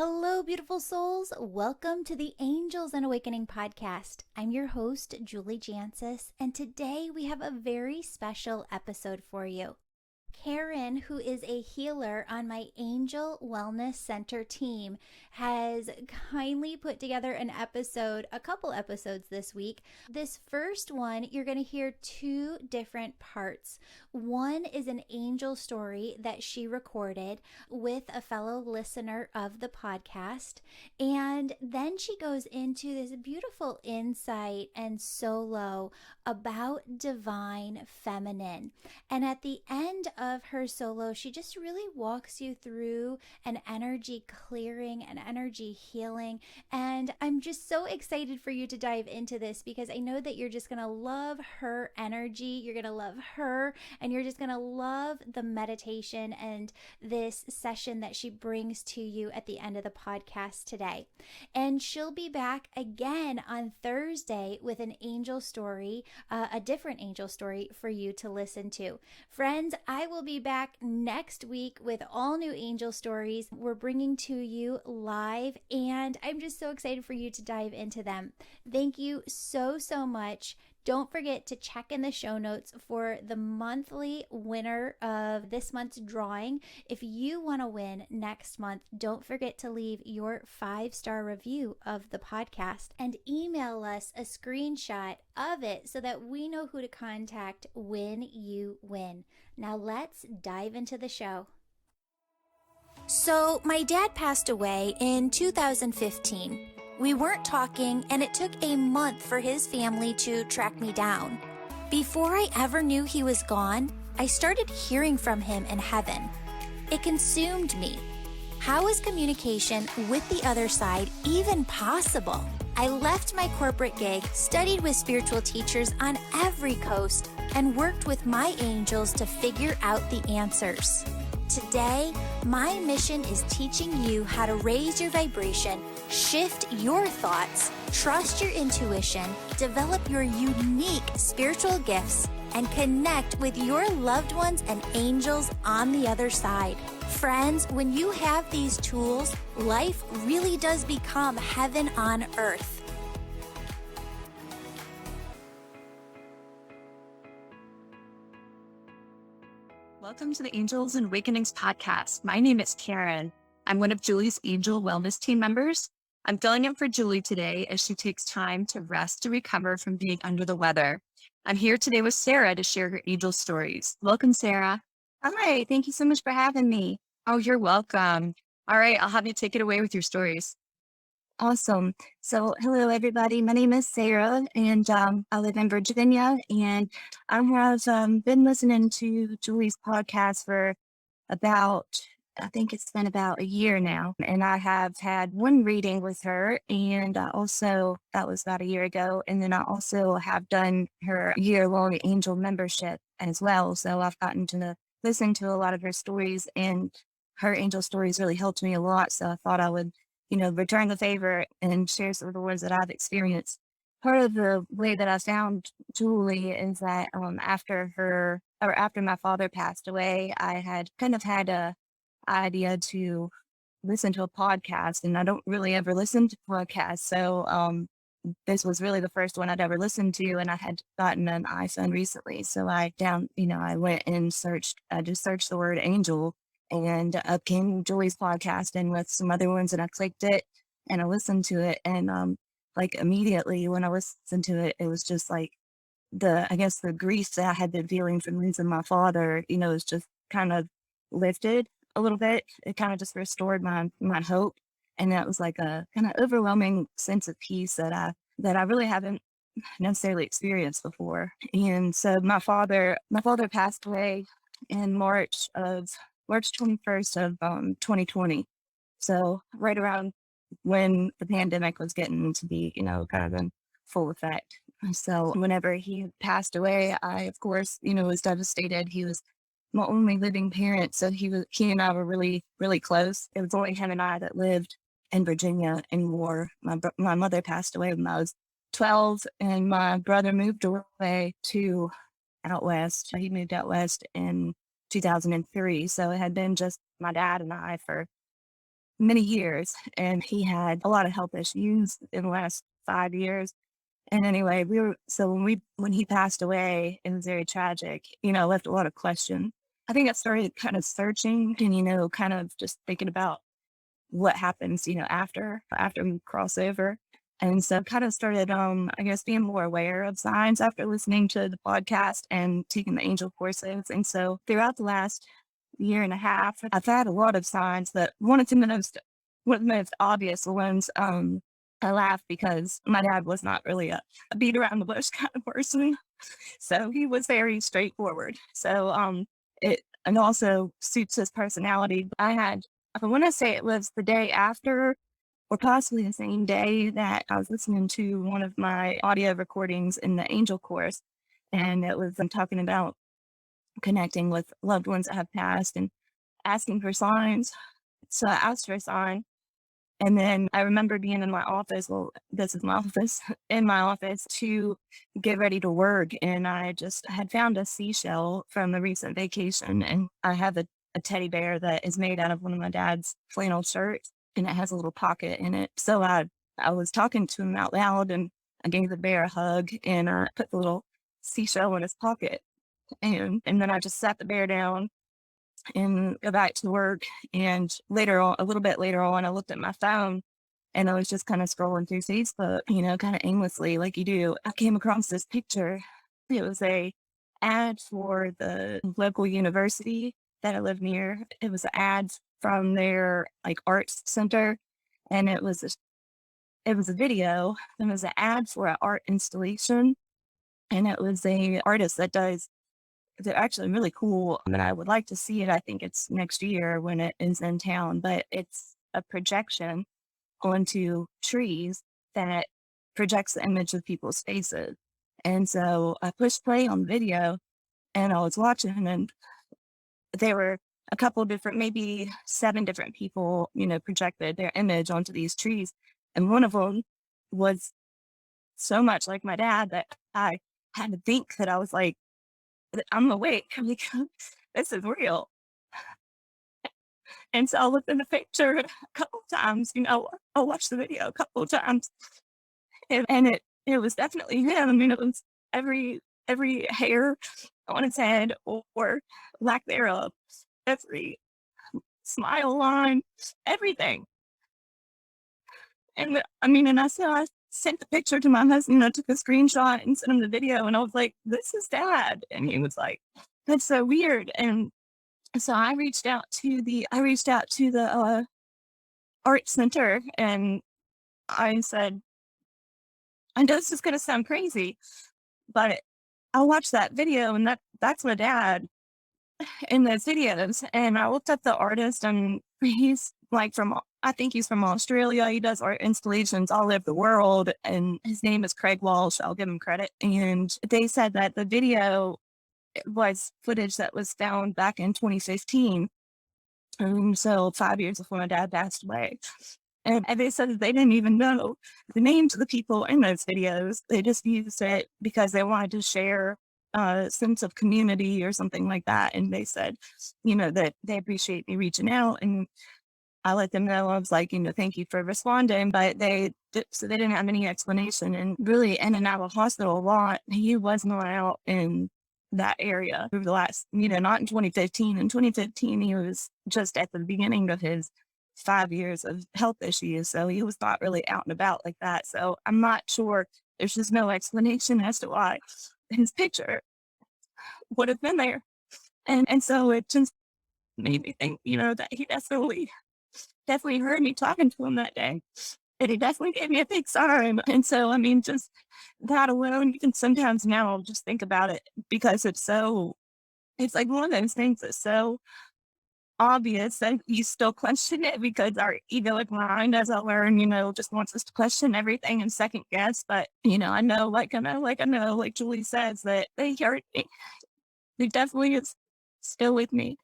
Hello, beautiful souls. Welcome to the Angels and Awakening podcast. I'm your host, Julie Jancius, and today we have a very special episode for you. Karen, who is a healer on my Angel Wellness Center team, has kindly put together a couple episodes this week. This first one, you're going to hear two different parts. One is an angel story that she recorded with a fellow listener of the podcast. And then she goes into this beautiful insight and solo about divine feminine. And at the end of her solo, she just really walks you through an energy clearing, an energy healing. And I'm just so excited for you to dive into this because I know that you're just going to love her energy. You're going to love her, and you're just going to love the meditation and this session that she brings to you at the end of the podcast today. And she'll be back again on Thursday with an angel story, a different angel story for you to listen to. Friends, I will be back next week with all new angel stories we're bringing to you live, and I'm just so excited for you to dive into them. Thank you so much. Don't forget to check in the show notes for the monthly winner of this month's drawing. If you want to win next month, don't forget to leave your 5-star review of the podcast and email us a screenshot of it so that we know who to contact when you win. Now let's dive into the show. So my dad passed away in 2015. We weren't talking, and it took a month for his family to track me down. Before I ever knew he was gone, I started hearing from him in heaven. It consumed me. How is communication with the other side even possible? I left my corporate gig, studied with spiritual teachers on every coast, and worked with my angels to figure out the answers. Today, my mission is teaching you how to raise your vibration, shift your thoughts, trust your intuition, develop your unique spiritual gifts, and connect with your loved ones and angels on the other side. Friends, when you have these tools, life really does become heaven on earth. Welcome to the Angels and Awakenings podcast. My name is Karen. I'm one of Julie's Angel Wellness team members. I'm filling in for Julie today as she takes time to rest to recover from being under the weather. I'm here today with Sarah to share her angel stories. Welcome, Sarah. Hi, thank you so much for having me. Oh, you're welcome. All right, I'll have you take it away with your stories. Awesome. So, hello, everybody. My name is Sarah, and I live in Virginia, and I have been listening to Julie's podcast for I think it's been about a year now, and I have had one reading with her, and that was about a year ago, and then I also have done her year-long angel membership as well, so I've gotten to listen to a lot of her stories, and her angel stories really helped me a lot, so I thought I would return the favor and share some of the ones that I've experienced. Part of the way that I found Julie is that after my father passed away, I had kind of had a idea to listen to a podcast, and I don't really ever listen to podcasts. So this was really the first one I'd ever listened to, and I had gotten an iPhone recently. So I went and I just searched the word angel, and up came Julie's podcast and with some other ones, and I clicked it and I listened to it. And like immediately when I listened to it, it was just like the grief that I had been feeling from losing my father, was just kind of lifted a little bit. It kind of just restored my hope. And that was like a kind of overwhelming sense of peace that I really haven't necessarily experienced before. And so my father passed away in March 21st of 2020. So right around when the pandemic was getting to be, kind of in full effect. So whenever he passed away, I, of course, was devastated. He was my only living parent. So he and I were really, really close. It was only him and I that lived in Virginia anymore. My mother passed away when I was 12, and my brother moved away to out west. He moved out west in 2003. So it had been just my dad and I for many years, and he had a lot of health issues in the last 5 years. And anyway, when he passed away, it was very tragic, left a lot of questions. I think I started kind of searching and, kind of just thinking about what happens, after we cross over. And so kind of started, I guess, being more aware of signs after listening to the podcast and taking the angel courses. And so throughout the last year and a half, I've had a lot of signs, that one of the most obvious ones, I laugh because my dad was not really a beat around the bush kind of person. So he was very straightforward. So it and also suits his personality. I want to say it was the day after, or possibly the same day, that I was listening to one of my audio recordings in the angel course, and it was talking about connecting with loved ones that have passed and asking for signs. So I asked for a sign, and then I remember being in my office. Well, this is my office, in my office, to get ready to work. And I just had found a seashell from a recent vacation. And I have a teddy bear that is made out of one of my dad's flannel shirts, and it has a little pocket in it. So I was talking to him out loud, and I gave the bear a hug, and I put the little seashell in his pocket. And then I just sat the bear down and go back to work. And later on, a little bit later on, I looked at my phone, and I was just kind of scrolling through Facebook, kind of aimlessly, like you do. I came across this picture. It was a ad for the local university that I live near. It was an ad from their like arts center, and it was a video. It was an ad for an art installation, and it was a artist that does, they're actually really cool, and I would like to see it. I think it's next year when it is in town, but it's a projection onto trees that projects the image of people's faces. And so I pushed play on the video, and I was watching, and there were a couple different, maybe 7 different people, projected their image onto these trees. And one of them was so much like my dad that I had to think that I was like, I'm awake because this is real. And so I looked in the picture a couple of times, I watched the video a couple of times, and it was definitely him. I mean, it was every hair on his head, or lack thereof, every smile line, everything. And I sent the picture to my husband. I took a screenshot and sent him the video, and I was like, "This is Dad," and he was like, "That's so weird." And so I reached out to the art center, and I said, "I know this is going to sound crazy, but I watched that video, and that's my dad in those videos." And I looked up the artist, and he's like I think he's from Australia. He does art installations all over the world, and his name is Craig Walsh. I'll give him credit. And they said that the video was footage that was found back in 2015. So 5 years before my dad passed away. And they said that they didn't even know the names of the people in those videos. They just used it because they wanted to share a sense of community or something like that. And they said, that they appreciate me reaching out. And I let them know. I was like, thank you for responding. But so they didn't have any explanation. And really, in and out of hospital a lot. He was not out in that area over the last, not in 2015. In 2015, he was just at the beginning of his 5 years of health issues. So he was not really out and about like that. So I'm not sure. There's just no explanation as to why his picture would have been there. And so it just made me think, that he definitely heard me talking to him that day. And he definitely gave me a big sign. And so, just that alone, you can sometimes now just think about it, because it's like one of those things that's so obvious that you still question it, because our egoic mind, as I learned, just wants us to question everything and second guess. But, I know, like Julie says, that they heard me. They definitely is still with me.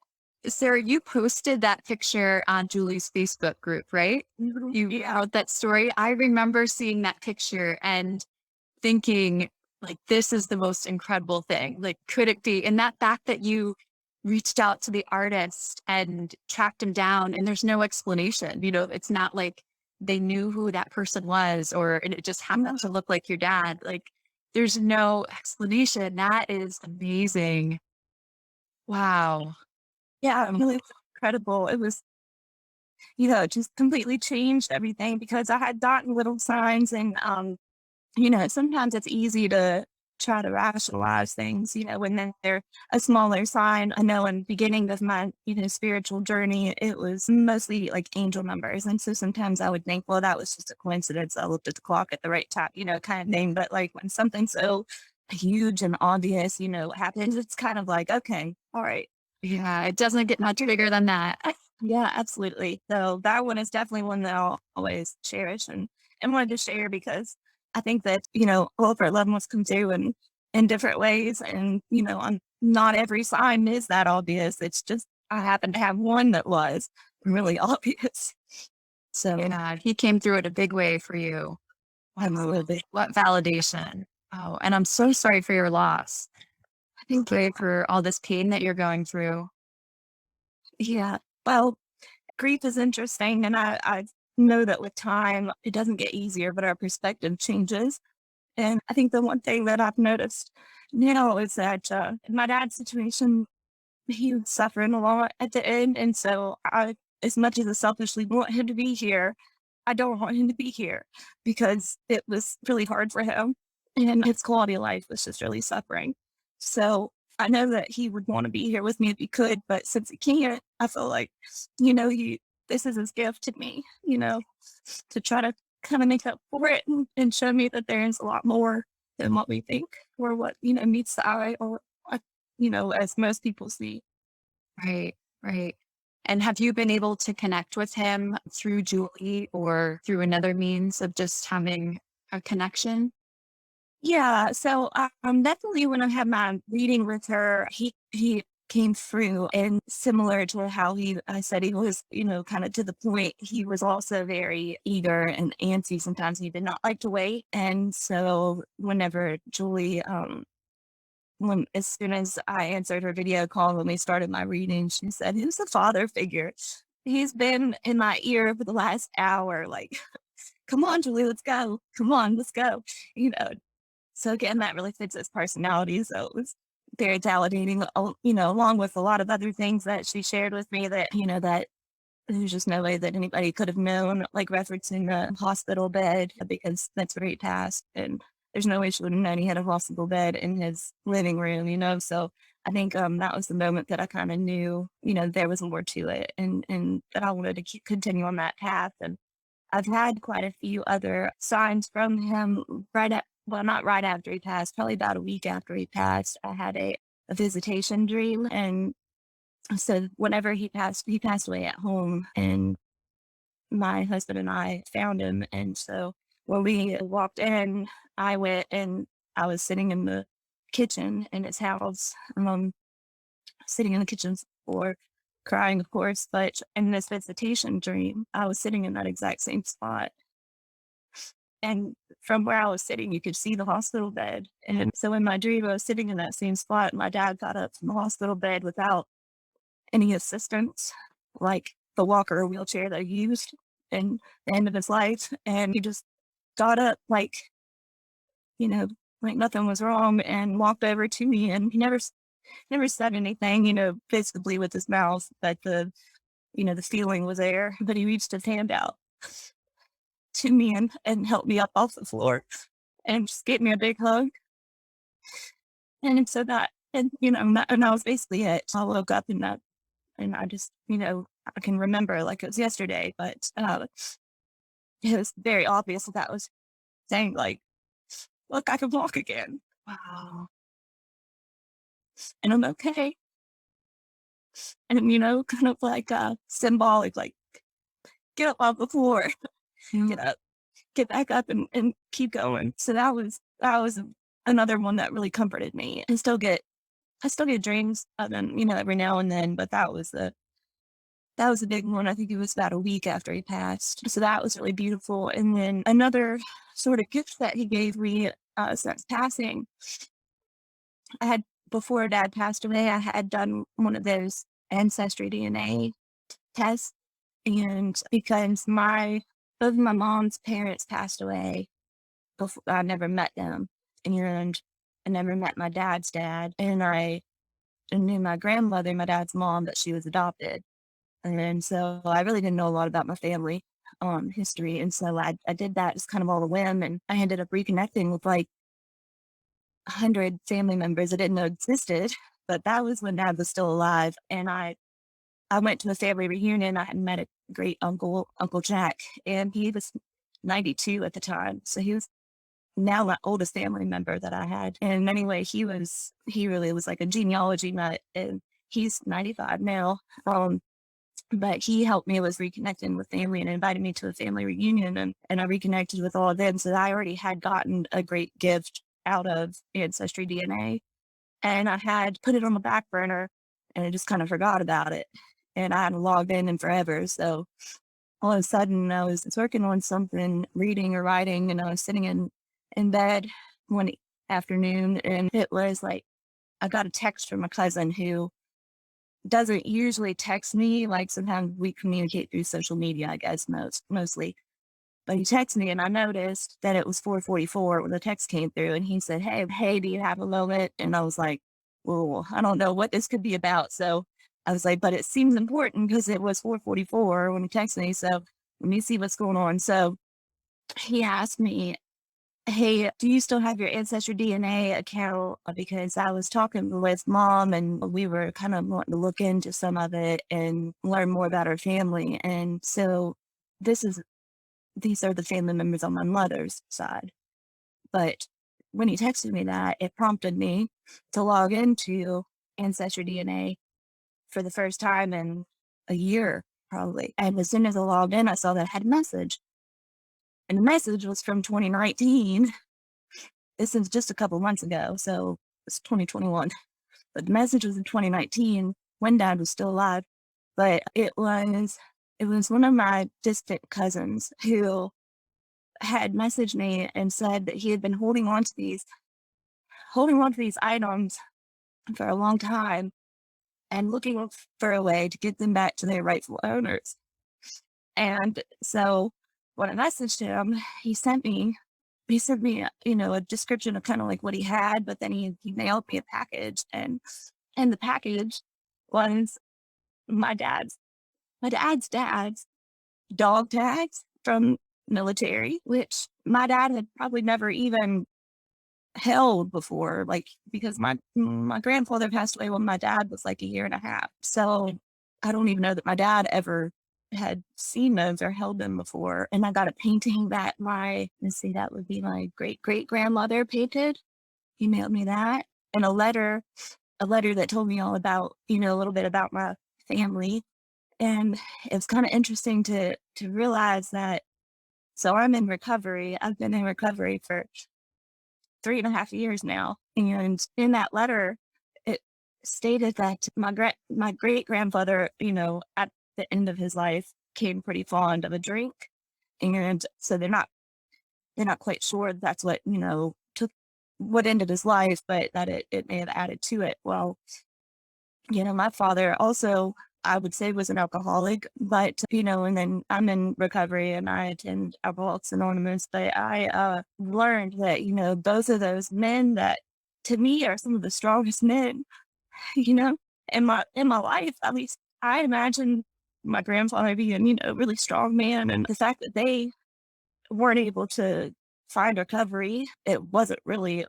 Sarah, you posted that picture on Julie's Facebook group, right? Mhm. You wrote that story. I remember seeing that picture and thinking, like, this is the most incredible thing. Like, could it be? And that fact that you reached out to the artist and tracked him down, and there's no explanation. It's not like they knew who that person was, or and it just happened to look like your dad. Like, there's no explanation. That is amazing. Wow. Yeah, really was incredible. It was, it just completely changed everything because I had gotten little signs and, sometimes it's easy to try to rationalize things, when then they're a smaller sign. I know in the beginning of my, spiritual journey, it was mostly like angel numbers. And so sometimes I would think, well, that was just a coincidence. I looked at the clock at the right time, kind of thing. But like when something so huge and obvious, happens, it's kind of like, okay, all right. Yeah, it doesn't get much bigger than that. Yeah, absolutely. So that one is definitely one that I'll always cherish and wanted to share because I think that, all of our loved ones come through in different ways. And, not every sign is that obvious. It's just, I happen to have one that was really obvious. So Yeah, he came through it a big way for you. I'm a little bit, What validation. Oh, and I'm so sorry for your loss. I think for all this pain that you're going through. yeah. Well, grief is interesting. And I know that with time, it doesn't get easier, but our perspective changes. And I think the one thing that I've noticed now is that in my dad's situation, he was suffering a lot at the end. And so as much as I selfishly want him to be here, I don't want him to be here because it was really hard for him and his quality of life was just really suffering. So I know that he would want to be here with me if he could, but since he can't, I feel like, this is his gift to me, to try to kind of make up for it and show me that there is a lot more than what we think or what, meets the eye or, as most people see. Right, right. And have you been able to connect with him through Julie or through another means of just having a connection? Yeah, so definitely when I had my reading with her, he came through and similar to how I said he was, kind of to the point, he was also very eager and antsy. Sometimes he did not like to wait. And so whenever Julie, as soon as I answered her video call when we started my reading, she said, "Who's the father figure? He's been in my ear for the last hour. Like, come on, Julie, let's go. Come on, let's go." You know, so again, that really fits his personality. So it was very validating, along with a lot of other things that she shared with me that, that there's just no way that anybody could have known, like referencing the hospital bed, because that's where he passed. And there's no way she would have known he had a hospital bed in his living room, So I think that was the moment that I kind of knew, there was more to it and that I wanted to continue on that path. And I've had quite a few other signs from him well, not right after he passed, probably about a week after he passed. I had a visitation dream. And so whenever he passed away at home and my husband and I found him. And so when we walked in, I went and I was sitting in the kitchen in his house, sitting in the kitchen floor, crying, of course. But in this visitation dream, I was sitting in that exact same spot. And from where I was sitting, you could see the hospital bed. And so in my dream, I was sitting in that same spot. My dad got up from the hospital bed without any assistance, like the walker or wheelchair that he used in the end of his life. And he just got up you know, like nothing was wrong and walked over to me. And he never said anything, visibly with his mouth, but the feeling was there. But he reached his hand out to me and helped me up off the floor and just gave me a big hug. And so and that was basically it. I woke up and I just, I can remember like it was yesterday, but it was very obvious that was saying like, look, I can walk again. Wow. And I'm okay. And, kind of like symbolic, like get up off the floor, get up, get back up and keep going. So that was another one that really comforted me. I still get dreams of him, every now and then, but that was a big one. I think it was about a week after he passed. So that was really beautiful. And then another sort of gift that he gave me since passing, I had before Dad passed away, I had done one of those ancestry DNA tests. And because both of my mom's parents passed away before, I never met them. And I never met my dad's dad. And I knew my grandmother, my dad's mom, but she was adopted. And so I really didn't know a lot about my family history. And so I did that just kind of all the whim. And I ended up reconnecting with like 100 family members I didn't know existed. But that was when Dad was still alive. And I went to a family reunion. I had met a great uncle, Uncle Jack, and he was 92 at the time. So he was now my oldest family member that I had. And anyway, he really was like a genealogy nut, and he's 95 now. But he helped me with reconnecting with family and invited me to a family reunion, and I reconnected with all of them. So I already had gotten a great gift out of Ancestry DNA, and I had put it on the back burner and I just kind of forgot about it. And I hadn't logged in forever. So all of a sudden I was working on something, reading or writing, and I was sitting in bed one afternoon, and it was like I got a text from a cousin who doesn't usually text me. Like sometimes we communicate through social media, I guess mostly. But he texted me and I noticed that it was 4:44 when the text came through, and he said, Hey, do you have a moment? And I was like, well, I don't know what this could be about. So I was like, but it seems important because it was 4:44 when he texted me. So let me see what's going on. So he asked me, hey, do you still have your Ancestry DNA account? Because I was talking with Mom and we were kind of wanting to look into some of it and learn more about our family. And so this is these are the family members on my mother's side. But when he texted me that, it prompted me to log into Ancestry DNA for the first time in a year, probably. And as soon as I logged in, I saw that I had a message. And the message was from 2019. This is just a couple months ago, so it's 2021. But the message was in 2019 when Dad was still alive. But it was one of my distant cousins who had messaged me and said that he had been holding on to these items for a long time and looking for a way to get them back to their rightful owners. And so when I messaged him, he sent me a description of kind of like what he had, but then he mailed me a package, and the package was my dad's dog tags from military, which my dad had probably never even held before, like because my grandfather passed away when my dad was like a year and a half. So I don't even know that my dad ever had seen those or held them before. And I got a painting that that would be my great great grandmother painted. He mailed me that, and a letter that told me all about, a little bit about my family. And it was kind of interesting to realize that. So I'm in recovery. I've been in recovery for 3.5 years now. And in that letter, it stated that my great grandfather, at the end of his life, became pretty fond of a drink. And so they're not quite sure that's what, took what ended his life, but that it may have added to it. Well, my father also, I would say, was an alcoholic, but, and then I'm in recovery and I attend Alcoholics Anonymous, but I learned that, both of those men that to me are some of the strongest men, you know, in my life. At least I imagine my grandfather being, a really strong man, and the fact that they weren't able to find recovery, it wasn't really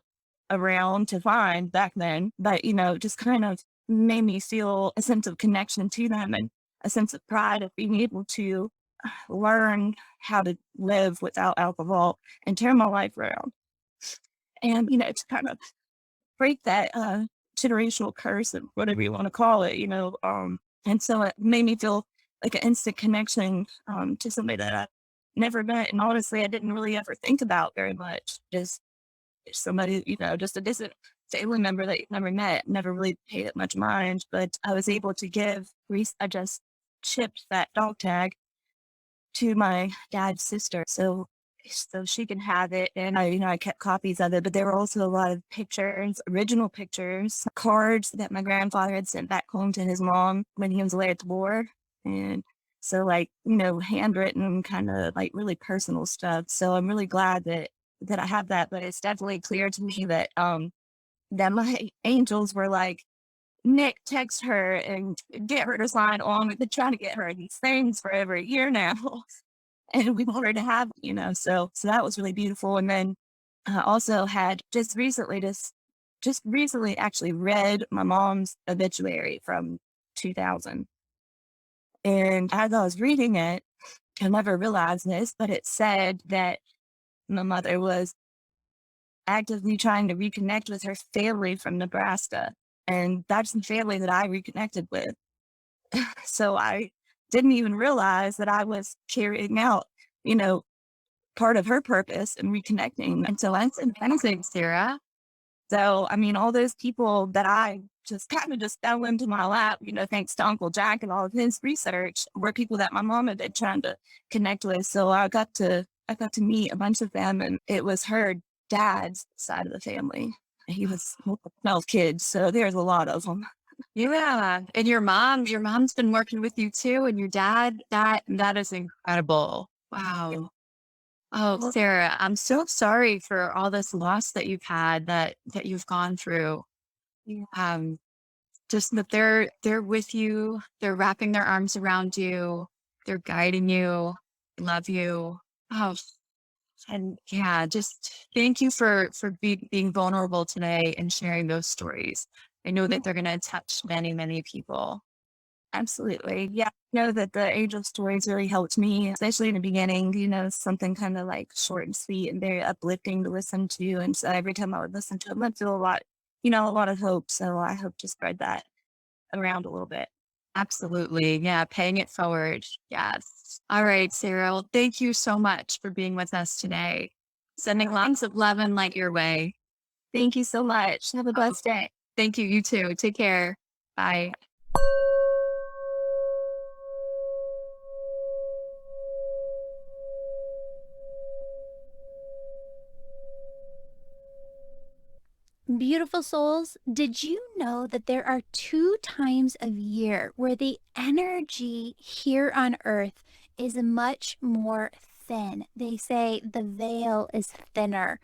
around to find back then, but just kind of made me feel a sense of connection to them and a sense of pride of being able to learn how to live without alcohol and turn my life around. And, to kind of break that generational curse, and whatever you want to call it, and so it made me feel like an instant connection to somebody that I never met. And honestly, I didn't really ever think about very much. Just somebody, just a distant family member that you never met, never really paid it much mind. But I was able to I just chipped that dog tag to my dad's sister. So so she can have it. And I kept copies of it, but there were also a lot of pictures, original pictures, cards that my grandfather had sent back home to his mom when he was away at the war. And so handwritten kind of like really personal stuff. So I'm really glad that I have that, but it's definitely clear to me that my angels were like, Nick, text her and get her to sign on. We've been trying to get her these things for over a year now. And we want her to have, so that was really beautiful. And then I also had just recently actually read my mom's obituary from 2000. And as I was reading it, I never realized this, but it said that my mother was actively trying to reconnect with her family from Nebraska. And that's the family that I reconnected with. So I didn't even realize that I was carrying out, you know, part of her purpose and reconnecting. And so that's amazing, Sarah. So, I mean, all those people that I just kind of just fell into my lap, thanks to Uncle Jack and all of his research, were people that my mom had been trying to connect with. So I got to meet a bunch of them, and it was her dad's side of the family. He was 12 kids, so there's a lot of them. Yeah. And your mom's been working with you too. And your dad, that is incredible. Wow. Oh, Sarah, I'm so sorry for all this loss that you've had, that you've gone through. Yeah. Just that they're with you, they're wrapping their arms around you, they're guiding you, love you. Oh, and yeah, just thank you for being vulnerable today and sharing those stories. I know that they're going to touch many, many people. Absolutely. Yeah. I know that the angel stories really helped me, especially in the beginning, something kind of like short and sweet and very uplifting to listen to. And so every time I would listen to them, I'd feel a lot of hope. So I hope to spread that around a little bit. Absolutely. Yeah. Paying it forward. Yes. All right, Sarah. Well, thank you so much for being with us today. Sending lots of love and light your way. Thank you so much. Have a blessed day. Thank you. You too. Take care. Bye. Beautiful souls, did you know that there are 2 times of year where the energy here on earth is much more thin? They say the veil is thinner,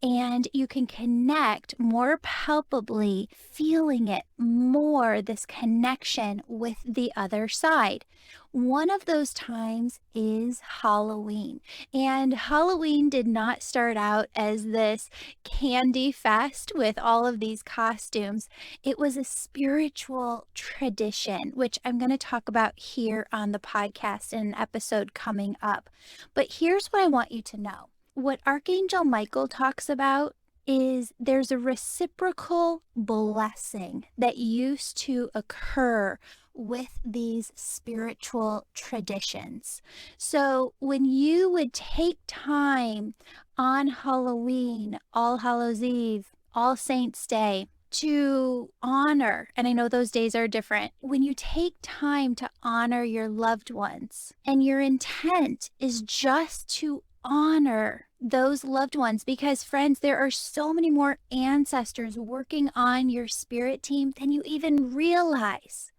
and you can connect more palpably, feeling it more, this connection with the other side. One of those times is Halloween. And Halloween did not start out as this candy fest with all of these costumes. It was a spiritual tradition, which I'm going to talk about here on the podcast in an episode coming up. But here's what I want you to know. What Archangel Michael talks about is there's a reciprocal blessing that used to occur with these spiritual traditions. So when you would take time on Halloween, All Hallows Eve, All Saints Day, to honor, and I know those days are different, when you take time to honor your loved ones and your intent is just to honor those loved ones, because friends, there are so many more ancestors working on your spirit team than you even realize.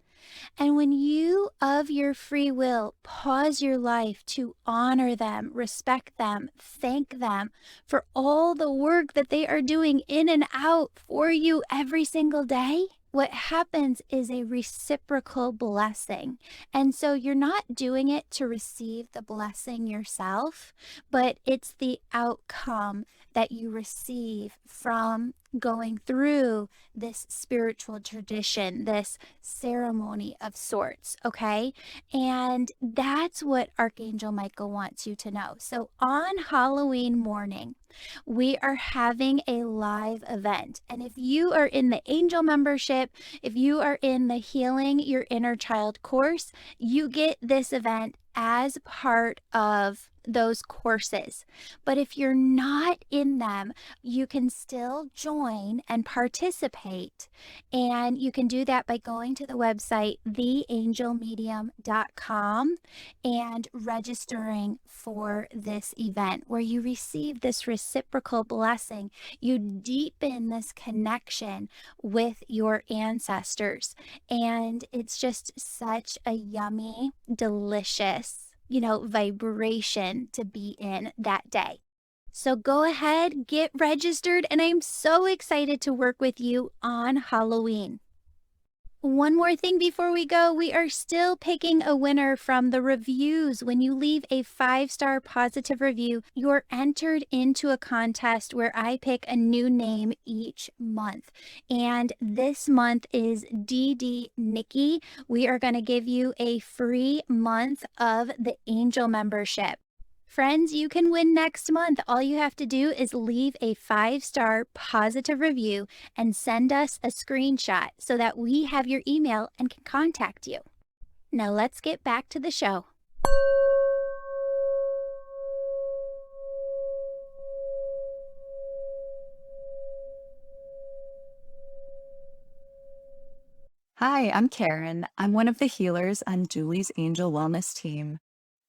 And when you, of your free will, pause your life to honor them, respect them, thank them for all the work that they are doing in and out for you every single day, what happens is a reciprocal blessing. And so you're not doing it to receive the blessing yourself, but it's the outcome that you receive from going through this spiritual tradition, this ceremony of sorts, okay? And that's what Archangel Michael wants you to know. So on Halloween morning, we are having a live event. And if you are in the angel membership, if you are in the Healing Your Inner Child course, you get this event as part of those courses. But if you're not in them, you can still join and participate. And you can do that by going to the website, theangelmedium.com, and registering for this event where you receive this reciprocal blessing. You deepen this connection with your ancestors. And it's just such a yummy, delicious, vibration to be in that day. So go ahead, get registered, and I'm so excited to work with you on Halloween. One more thing before we go, we are still picking a winner from the reviews. When you leave a 5-star positive review, you're entered into a contest where I pick a new name each month. And this month is DD Nikki. We are going to give you a free month of the Angel membership. Friends, you can win next month. All you have to do is leave a 5-star positive review and send us a screenshot so that we have your email and can contact you. Now let's get back to the show. Hi, I'm Karen. I'm one of the healers on Julie's Angel Wellness team.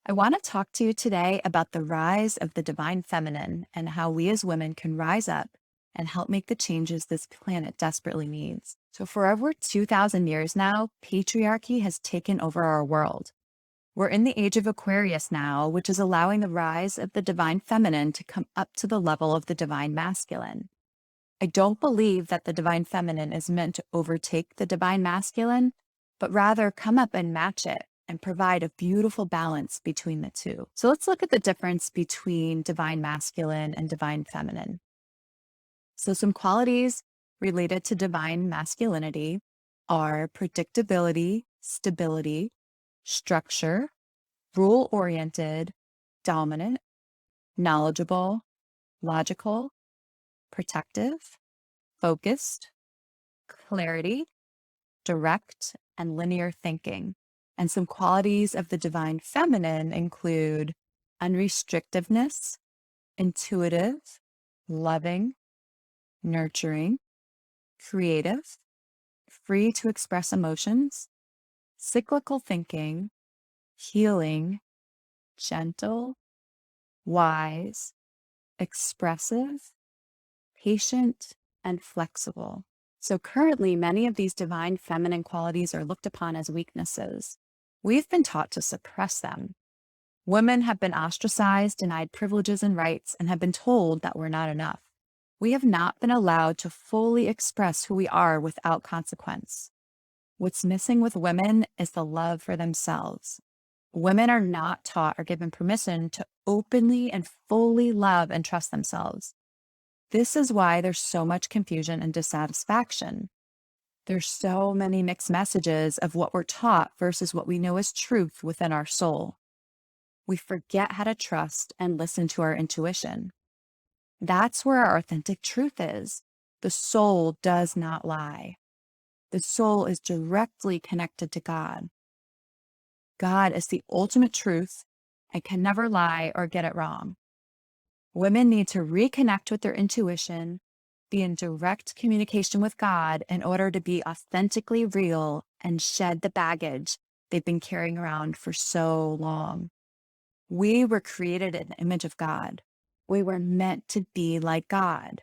I want to talk to you today about the rise of the divine feminine and how we as women can rise up and help make the changes this planet desperately needs. So for over 2,000 years now, patriarchy has taken over our world. We're in the age of Aquarius now, which is allowing the rise of the divine feminine to come up to the level of the divine masculine. I don't believe that the divine feminine is meant to overtake the divine masculine, but rather come up and match it and provide a beautiful balance between the two. So let's look at the difference between divine masculine and divine feminine. So some qualities related to divine masculinity are predictability, stability, structure, rule-oriented, dominant, knowledgeable, logical, protective, focused, clarity, direct, and linear thinking. And some qualities of the divine feminine include unrestrictiveness, intuitive, loving, nurturing, creative, free to express emotions, cyclical thinking, healing, gentle, wise, expressive, patient, and flexible. So currently, many of these divine feminine qualities are looked upon as weaknesses. We've been taught to suppress them. Women have been ostracized, denied privileges and rights, and have been told that we're not enough. We have not been allowed to fully express who we are without consequence. What's missing with women is the love for themselves. Women are not taught or given permission to openly and fully love and trust themselves. This is why there's so much confusion and dissatisfaction. There's so many mixed messages of what we're taught versus what we know is truth within our soul. We forget how to trust and listen to our intuition. That's where our authentic truth is. The soul does not lie. The soul is directly connected to God. God is the ultimate truth and can never lie or get it wrong. Women need to reconnect with their intuition, be in direct communication with God in order to be authentically real and shed the baggage they've been carrying around for so long. We were created in the image of God. We were meant to be like God,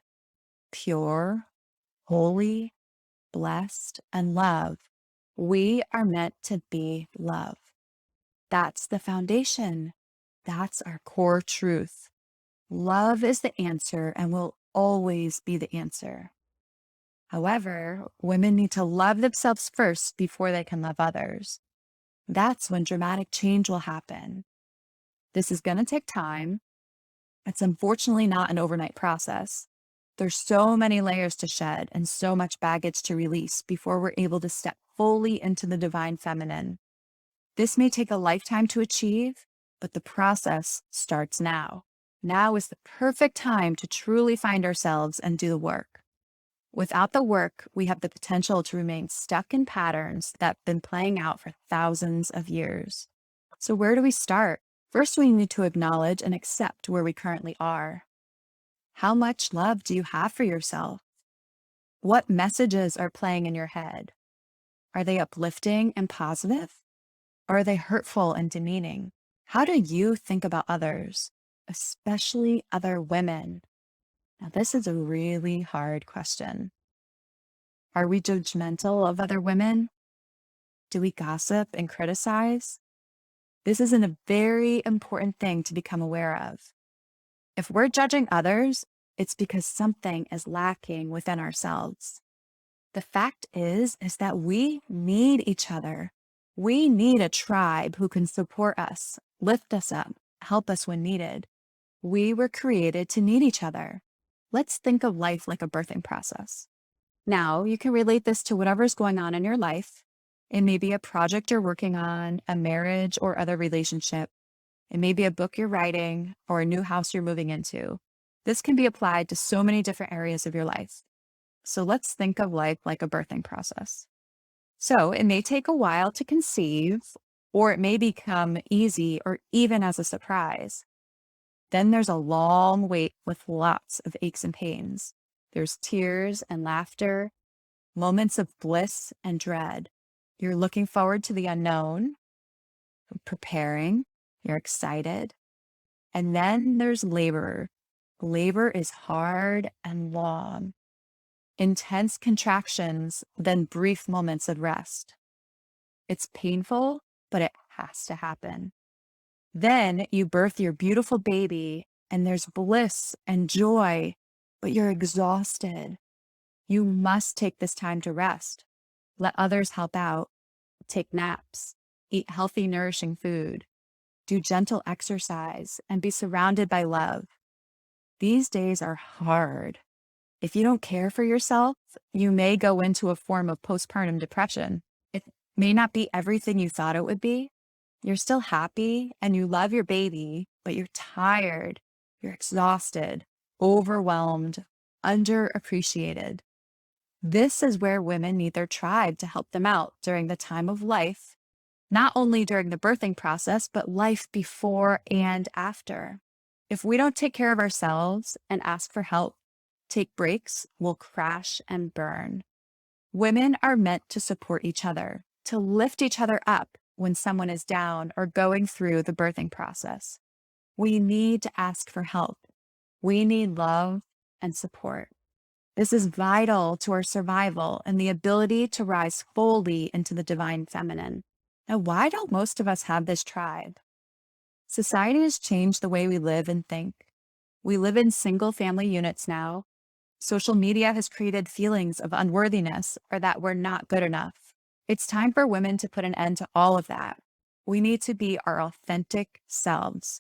pure, holy, blessed, and love. We are meant to be love. That's the foundation. That's our core truth. Love is the answer and will always be the answer. However, women need to love themselves first before they can love others. That's when dramatic change will happen. This is going to take time. It's unfortunately not an overnight process. There's so many layers to shed and so much baggage to release before we're able to step fully into the divine feminine. This may take a lifetime to achieve, but the process starts now. Now is the perfect time to truly find ourselves and do the work. Without the work, we have the potential to remain stuck in patterns that have been playing out for thousands of years. So where do we start? First, we need to acknowledge and accept where we currently are. How much love do you have for yourself? What messages are playing in your head? Are they uplifting and positive? Or are they hurtful and demeaning? How do you think about others, especially other women? Now, this is a really hard question. Are we judgmental of other women? Do we gossip and criticize? This is a very important thing to become aware of. If we're judging others, it's because something is lacking within ourselves. The fact is that we need each other. We need a tribe who can support us, lift us up, help us when needed. We were created to need each other. Let's think of life like a birthing process. Now, you can relate this to whatever's going on in your life. It may be a project you're working on, a marriage or other relationship. It may be a book you're writing or a new house you're moving into. This can be applied to so many different areas of your life. So let's think of life like a birthing process. So it may take a while to conceive, or it may become easy or even as a surprise. Then there's a long wait with lots of aches and pains. There's tears and laughter, moments of bliss and dread. You're looking forward to the unknown, preparing, you're excited. And then there's labor. Labor is hard and long. Intense contractions, then brief moments of rest. It's painful, but it has to happen. Then you birth your beautiful baby, and there's bliss and joy, but you're exhausted. You must take this time to rest. Let others help out. Take naps. Eat healthy, nourishing food. Do gentle exercise and be surrounded by love. These days are hard. If you don't care for yourself, you may go into a form of postpartum depression. It may not be everything you thought it would be. You're still happy and you love your baby, but you're tired, you're exhausted, overwhelmed, underappreciated. This is where women need their tribe to help them out during the time of life, not only during the birthing process, but life before and after. If we don't take care of ourselves and ask for help, take breaks, we'll crash and burn. Women are meant to support each other, to lift each other up when someone is down or going through the birthing process. We need to ask for help. We need love and support. This is vital to our survival and the ability to rise fully into the divine feminine. Now, why don't most of us have this tribe? Society has changed the way we live and think. We live in single family units now. Social media has created feelings of unworthiness or that we're not good enough. It's time for women to put an end to all of that. We need to be our authentic selves.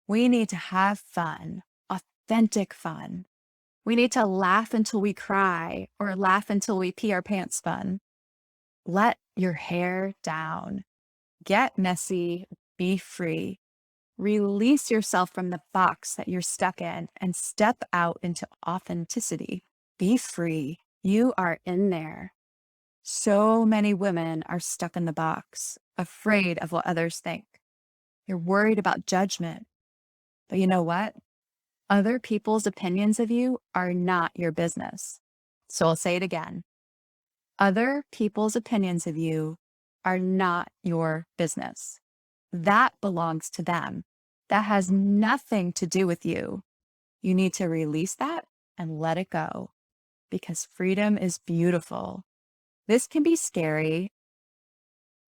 We need to have fun, authentic fun. We need to laugh until we cry or laugh until we pee our pants fun. Let your hair down. Get messy. Be free. Release yourself from the box that you're stuck in and step out into authenticity. Be free. You are in there. So many women are stuck in the box, afraid of what others think. You're worried about judgment. But you know what? Other people's opinions of you are not your business. So I'll say it again. Other people's opinions of you are not your business. That belongs to them. That has nothing to do with you. You need to release that and let it go because freedom is beautiful. This can be scary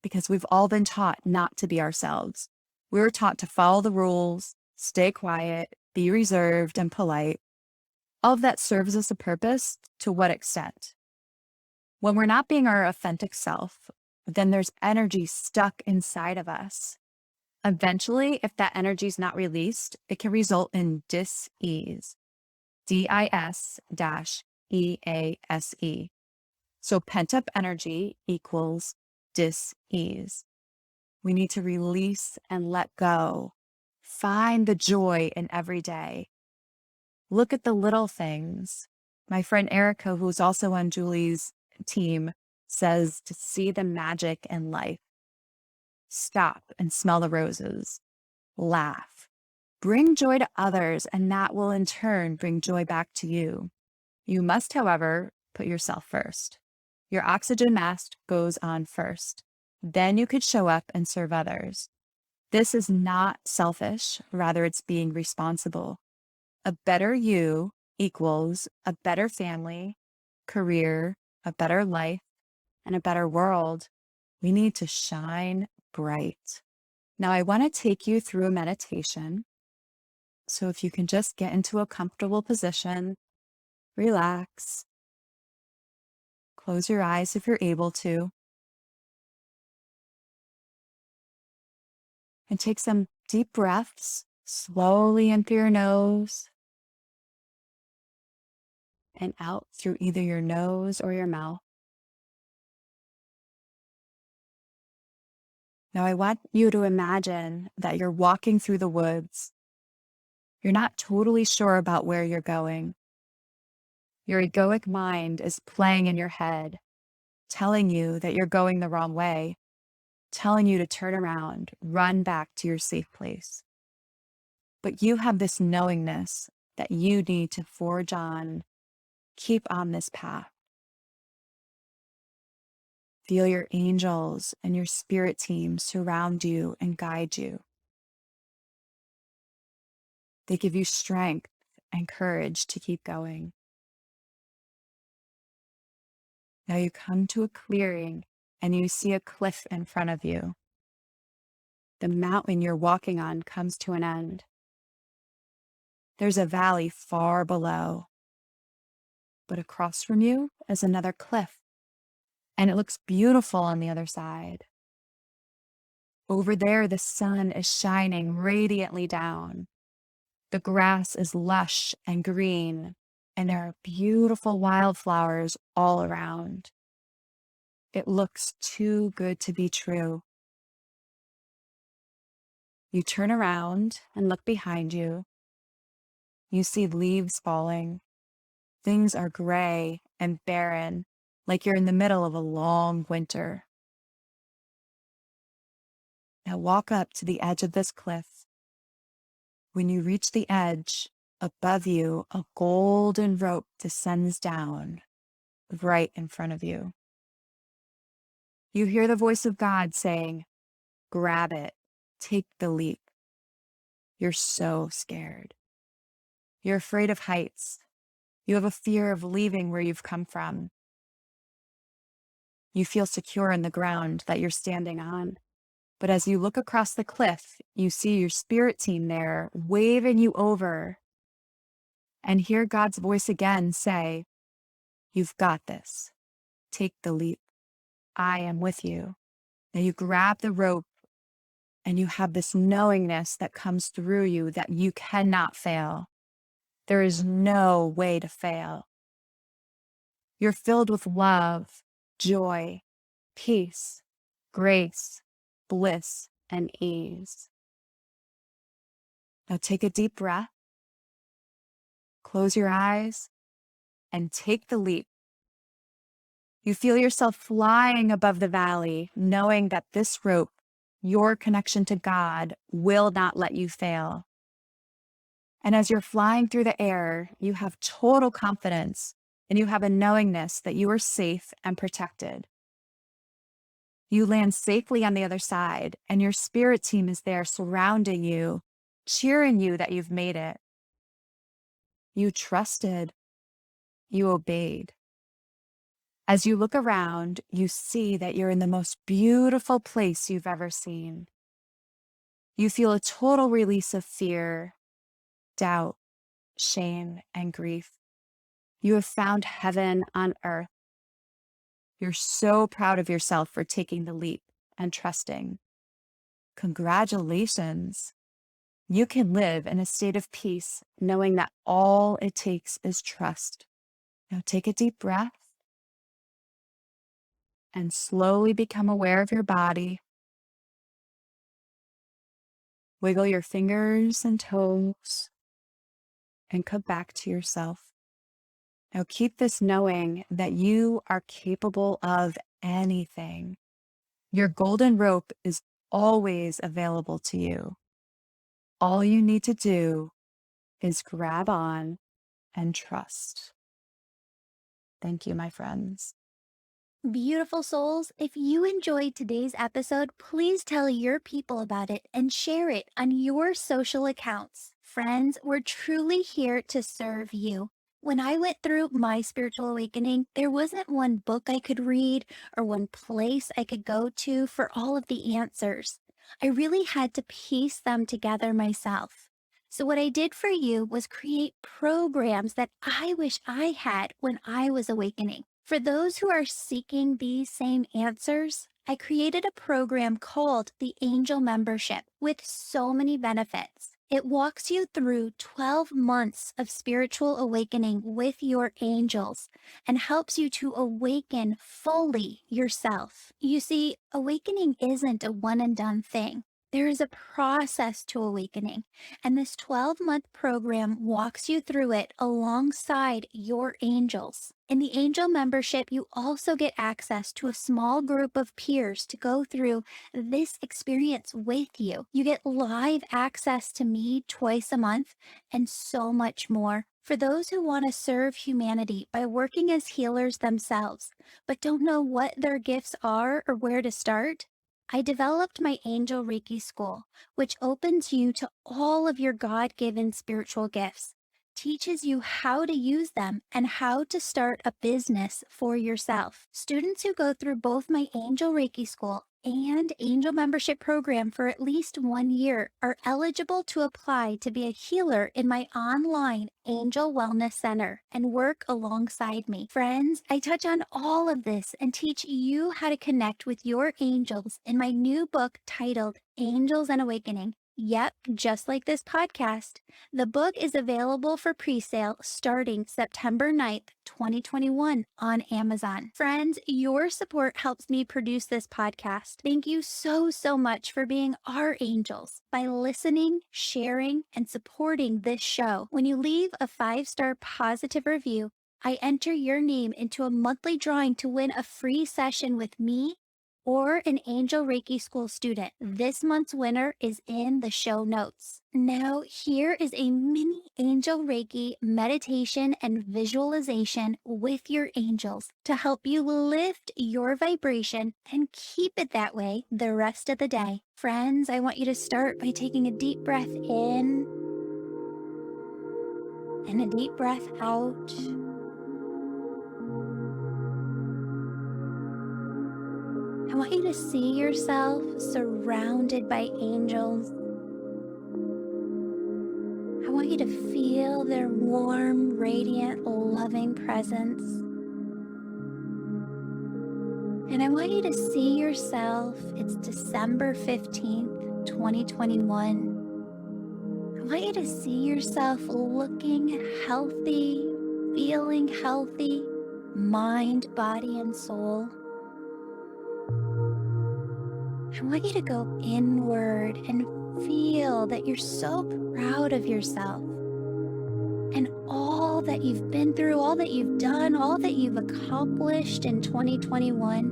because we've all been taught not to be ourselves. We were taught to follow the rules, stay quiet, be reserved and polite. All of that serves us a purpose. To what extent? When we're not being our authentic self, then there's energy stuck inside of us. Eventually, if that energy is not released, it can result in dis-ease. D-I-S-E-A-S-E. So pent-up energy equals dis-ease. We need to release and let go. Find the joy in every day. Look at the little things. My friend Erica, who's also on Julie's team, says to see the magic in life. Stop and smell the roses. laugh, bring joy to others, and that will in turn bring joy back to you. You must, however, put yourself first. Your oxygen mask goes on first. Then you could show up and serve others. This is not selfish, rather it's being responsible. A better you equals a better family, career, a better life, and a better world. We need to shine bright. Now, I want to take you through a meditation. So if you can just get into a comfortable position, relax, close your eyes if you're able to, and take some deep breaths slowly in through your nose and out through either your nose or your mouth. Now, I want you to imagine that you're walking through the woods. You're not totally sure about where you're going. Your egoic mind is playing in your head, telling you that you're going the wrong way, telling you to turn around, run back to your safe place. But you have this knowingness that you need to forge on, keep on this path. Feel your angels and your spirit team surround you and guide you. They give you strength and courage to keep going. Now you come to a clearing and you see a cliff in front of you. The mountain you're walking on comes to an end. There's a valley far below, but across from you is another cliff, and it looks beautiful on the other side. Over there, the sun is shining radiantly down. The grass is lush and green, and there are beautiful wildflowers all around. It looks too good to be true. You turn around and look behind you. You see leaves falling. Things are gray and barren, like you're in the middle of a long winter. Now walk up to the edge of this cliff. When you reach the edge, above you, a golden rope descends down right in front of you. You hear the voice of God saying, "Grab it, take the leap." You're so scared. You're afraid of heights. You have a fear of leaving where you've come from. You feel secure in the ground that you're standing on. But as you look across the cliff, you see your spirit team there waving you over and hear God's voice again say, "You've got this. Take the leap. I am with you." Now you grab the rope and you have this knowingness that comes through you that you cannot fail. There is no way to fail. You're filled with love, joy, peace, grace, bliss, and ease. Now take a deep breath, close your eyes, and take the leap. You feel yourself flying above the valley, knowing that this rope, your connection to God, will not let you fail. And as you're flying through the air, you have total confidence and you have a knowingness that you are safe and protected. You land safely on the other side, and your spirit team is there surrounding you, cheering you that you've made it. You trusted, you obeyed. As you look around, you see that you're in the most beautiful place you've ever seen. You feel a total release of fear, doubt, shame, and grief. You have found heaven on earth. You're so proud of yourself for taking the leap and trusting. Congratulations. You can live in a state of peace, knowing that all it takes is trust. Now take a deep breath and slowly become aware of your body. Wiggle your fingers and toes and come back to yourself. Now keep this knowing that you are capable of anything. Your golden rope is always available to you. All you need to do is grab on and trust. Thank you, my friends. Beautiful souls, if you enjoyed today's episode, please tell your people about it and share it on your social accounts. Friends, we're truly here to serve you. When I went through my spiritual awakening, there wasn't one book I could read or one place I could go to for all of the answers. I really had to piece them together myself. So what I did for you was create programs that I wish I had when I was awakening. For those who are seeking these same answers, I created a program called the Angel Membership with so many benefits. It walks you through 12 months of spiritual awakening with your angels and helps you to awaken fully yourself. You see, awakening isn't a one and done thing. There is a process to awakening, and this 12-month program walks you through it alongside your angels. In the angel membership, you also get access to a small group of peers to go through this experience with you. You get live access to me twice a month and so much more. For those who want to serve humanity by working as healers themselves, but don't know what their gifts are or where to start, I developed my Angel Reiki School, which opens you to all of your God-given spiritual gifts, teaches you how to use them and how to start a business for yourself. Students who go through both my Angel Reiki School and Angel Membership program for at least 1 year are eligible to apply to be a healer in my online Angel Wellness Center and work alongside me. Friends, I touch on all of this and teach you how to connect with your angels in my new book titled Angels and Awakening. Yep, just like this podcast. The book is available for pre-sale starting September 9th, 2021 on Amazon. Friends, your support helps me produce this podcast. Thank you so, so much for being our angels by listening, sharing, and supporting this show. When you leave a 5-star positive review, I enter your name into a monthly drawing to win a free session with me or an Angel Reiki School student. This month's winner is in the show notes. Now, here is a mini Angel Reiki meditation and visualization with your angels to help you lift your vibration and keep it that way the rest of the day. Friends, I want you to start by taking a deep breath in and a deep breath out. I want you to see yourself surrounded by angels. I want you to feel their warm, radiant, loving presence. And I want you to see yourself, it's December 15th, 2021. I want you to see yourself looking healthy, feeling healthy, mind, body, and soul. I want you to go inward and feel that you're so proud of yourself and all that you've been through, all that you've done, all that you've accomplished in 2021.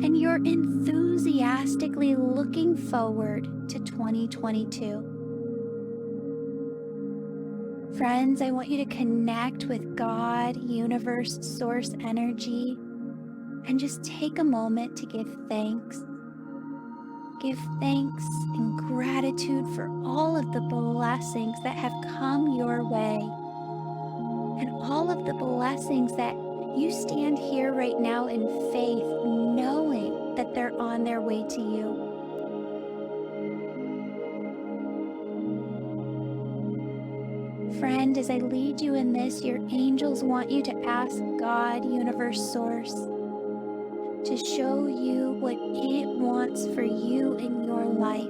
And you're enthusiastically looking forward to 2022. Friends, I want you to connect with God, universe, source energy, and just take a moment to give thanks. Give thanks and gratitude for all of the blessings that have come your way and all of the blessings that you stand here right now in faith, knowing that they're on their way to you. Friend, as I lead you in this, your angels want you to ask God, universe, source, to show you what it wants for you in your life.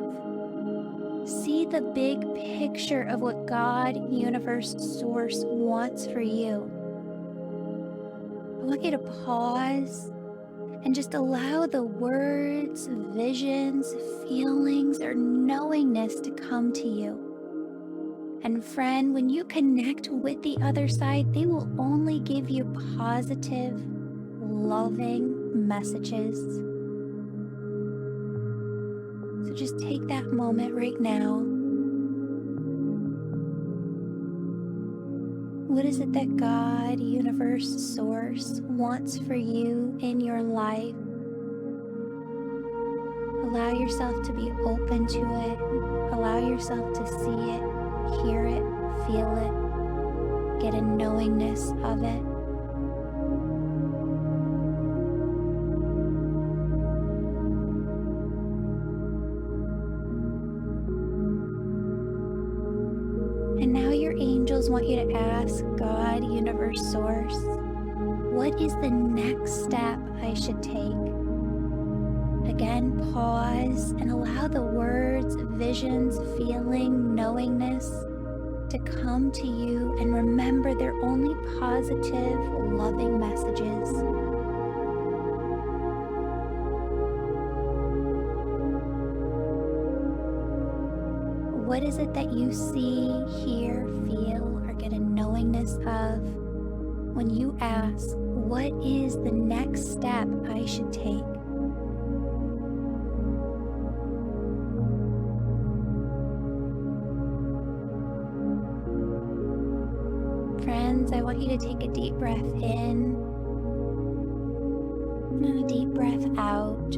See the big picture of what God, universe, source wants for you. I want you to pause and just allow the words, visions, feelings, or knowingness to come to you. And friend, when you connect with the other side, they will only give you positive, loving messages. So just take that moment right now What is it that God, universe, source wants for you in your life? Allow yourself to be open to it. Allow yourself to see it, hear it, feel it. Get a knowingness of it. And now your angels want you to ask God, universe, source, what is the next step I should take? Again, pause and allow the words, visions, feeling, knowingness to come to you, and remember they're only positive, loving messages. What is it that you see, hear, feel, or get a knowingness of when you ask, what is the next step I should take? Friends, I want you to take a deep breath in and a deep breath out.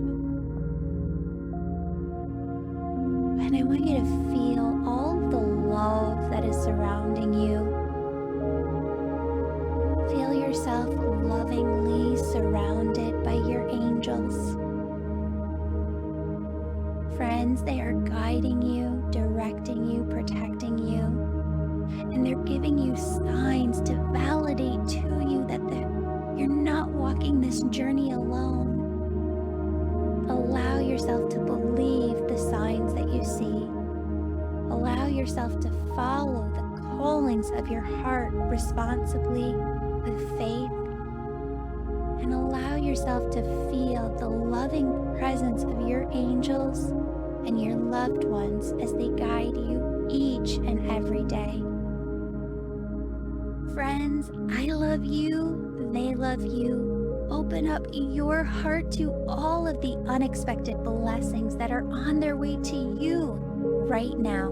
And I want you to feel all the love that is surrounding you. Feel yourself lovingly surrounded by your angels. Friends, they are guiding you, directing you, protecting you. And they're giving you signs to validate to you that you're not walking this journey alone. Allow yourself to believe the signs that you see. Allow yourself to follow the callings of your heart responsibly with faith. And allow yourself to feel the loving presence of your angels and your loved ones as they guide you each and every day. Friends, I love you, they love you. Open up your heart to all of the unexpected blessings that are on their way to you right now.